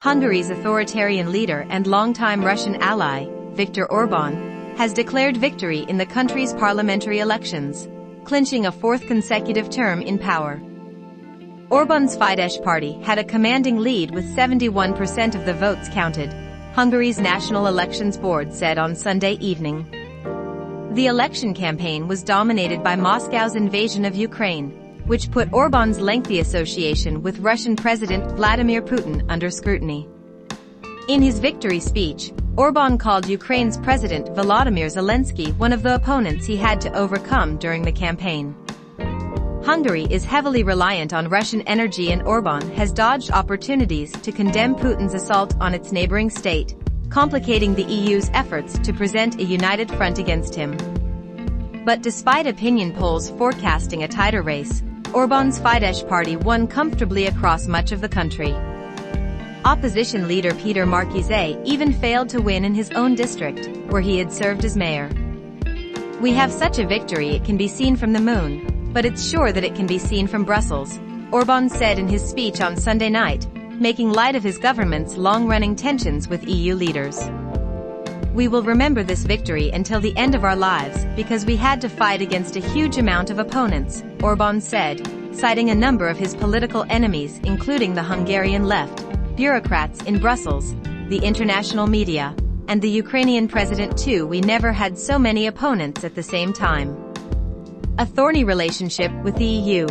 Hungary's authoritarian leader and longtime Russian ally, Viktor Orban, has declared victory in the country's parliamentary elections, clinching a fourth consecutive term in power. Orban's Fidesz party had a commanding lead with 71% of the votes counted, Hungary's National Elections Board said on Sunday evening. The election campaign was dominated by Moscow's invasion of Ukraine, which put Orban's lengthy association with Russian President Vladimir Putin under scrutiny. In his victory speech, Orban called Ukraine's President Volodymyr Zelensky one of the opponents he had to overcome during the campaign. Hungary is heavily reliant on Russian energy, and Orban has dodged opportunities to condemn Putin's assault on its neighboring state, complicating the EU's efforts to present a united front against him. But despite opinion polls forecasting a tighter race, Orban's Fidesz party won comfortably across much of the country. Opposition leader Péter Márki-Zay even failed to win in his own district, where he had served as mayor. "We have such a victory it can be seen from the moon, but it's sure that it can be seen from Brussels," Orban said in his speech on Sunday night, making light of his government's long-running tensions with EU leaders. "We will remember this victory until the end of our lives, because we had to fight against a huge amount of opponents," Orban said, citing a number of his political enemies including the Hungarian left, bureaucrats in Brussels, the international media, and the Ukrainian president too. "We never had so many opponents at the same time." A thorny relationship with the EU.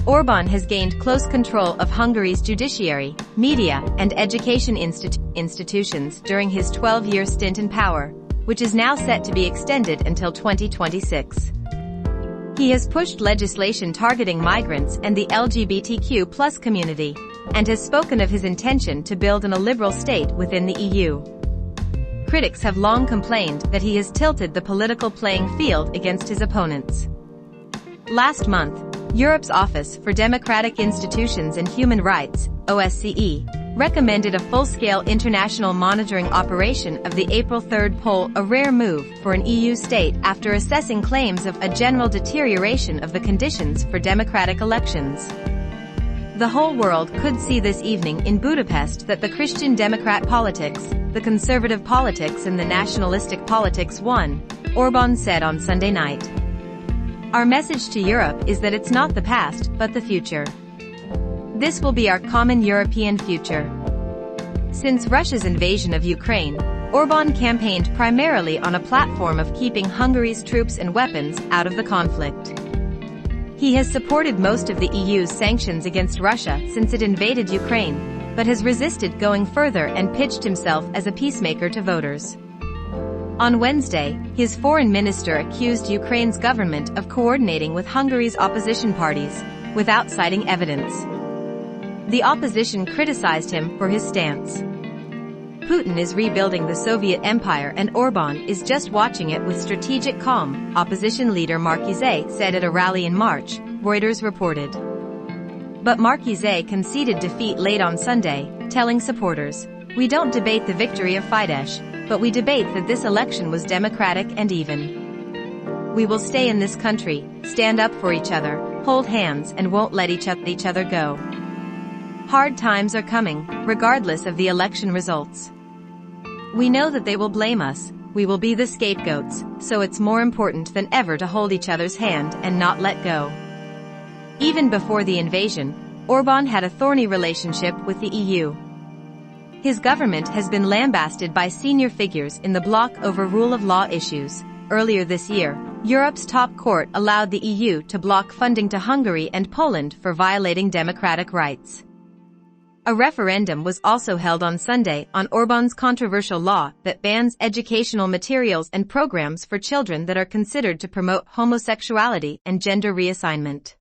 Orban has gained close control of Hungary's judiciary, media, and education institutions during his 12-year stint in power, which is now set to be extended until 2026. He has pushed legislation targeting migrants and the LGBTQ+ community, and has spoken of his intention to build a liberal state within the EU. Critics have long complained that he has tilted the political playing field against his opponents. Last month, Europe's Office for Democratic Institutions and Human Rights, OSCE, recommended a full-scale international monitoring operation of the April 3 poll, a rare move for an EU state after assessing claims of a general deterioration of the conditions for democratic elections. The whole world could see this evening in Budapest that the Christian Democrat politics, the conservative politics and the nationalistic politics won, Orban said on Sunday night. "Our message to Europe is that it's not the past, but the future. This will be our common European future." Since Russia's invasion of Ukraine, Orban campaigned primarily on a platform of keeping Hungary's troops and weapons out of the conflict. He has supported most of the EU's sanctions against Russia since it invaded Ukraine, but has resisted going further and pitched himself as a peacemaker to voters. On Wednesday, his foreign minister accused Ukraine's government of coordinating with Hungary's opposition parties, without citing evidence. The opposition criticized him for his stance. "Putin is rebuilding the Soviet Empire and Orban is just watching it with strategic calm," opposition leader Márki-Zay said at a rally in March, Reuters reported. But Márki-Zay conceded defeat late on Sunday, telling supporters, "We don't debate the victory of Fidesz, but we debate that this election was democratic and even. We will stay in this country, stand up for each other, hold hands and won't let each other go. Hard times are coming, regardless of the election results. We know that they will blame us, we will be the scapegoats, so it's more important than ever to hold each other's hand and not let go." Even before the invasion, Orban had a thorny relationship with the EU. His government has been lambasted by senior figures in the bloc over rule of law issues. Earlier this year, Europe's top court allowed the EU to block funding to Hungary and Poland for violating democratic rights. A referendum was also held on Sunday on Orban's controversial law that bans educational materials and programs for children that are considered to promote homosexuality and gender reassignment.